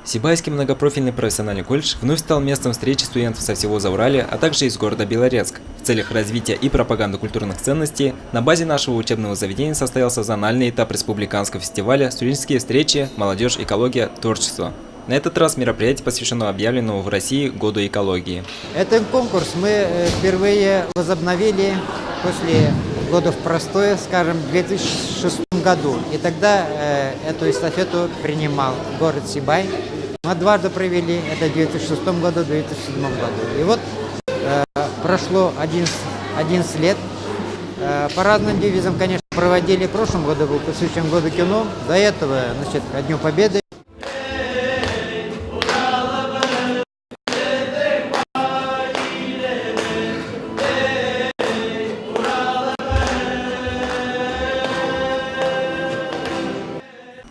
Сибайский многопрофильный профессиональный колледж вновь стал местом встречи студентов со всего Зауралья, а также из города Белорецк. В целях развития и пропаганды культурных ценностей на базе нашего учебного заведения состоялся зональный этап республиканского фестиваля «Студенческие встречи. Молодежь. Экология. Творчество». На этот раз мероприятие посвящено объявленному в России Году экологии. Этот конкурс мы впервые возобновили после года в простое, скажем, в 2006 году. И тогда эту эстафету принимал город Сибай. Мы дважды провели, это в 2006 году, в 2007 году. И вот прошло 11 лет. По разным девизам, конечно, проводили. В прошлом году был посвящен Году кино. До этого, значит, ко Дню Победы.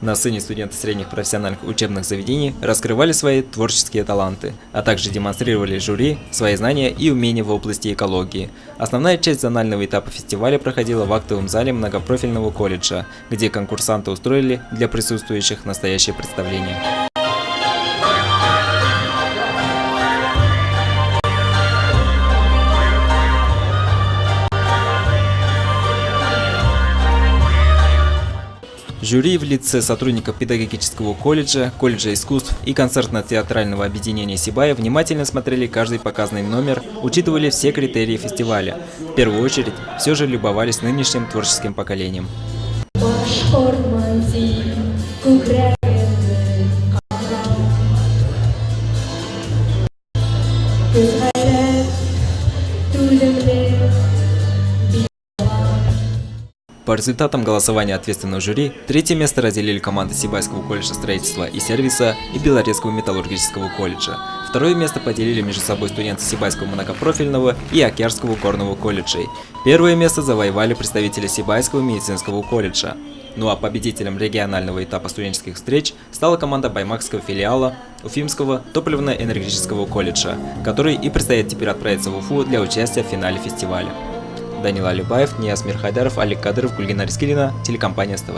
На сцене студенты средних профессиональных учебных заведений раскрывали свои творческие таланты, а также демонстрировали жюри свои знания и умения в области экологии. Основная часть зонального этапа фестиваля проходила в актовом зале многопрофильного колледжа, где конкурсанты устроили для присутствующих настоящее представление. Жюри в лице сотрудников педагогического колледжа, колледжа искусств и концертно-театрального объединения Сибая внимательно смотрели каждый показанный номер, учитывали все критерии фестиваля. В первую очередь, все же любовались нынешним творческим поколением. По результатам голосования ответственного жюри, третье место разделили команды Сибайского колледжа строительства и сервиса и Белорецкого металлургического колледжа. Второе место поделили между собой студенты Сибайского многопрофильного и Окярского горного колледжей. Первое место завоевали представители Сибайского медицинского колледжа. Ну а победителем регионального этапа студенческих встреч стала команда Баймакского филиала Уфимского топливно-энергетического колледжа, который и предстоит теперь отправиться в Уфу для участия в финале фестиваля. Данила Алибаев, Нияз Мирхайдаров, Алик Кадыров, Гульгина Рискилина, телекомпания СТВ.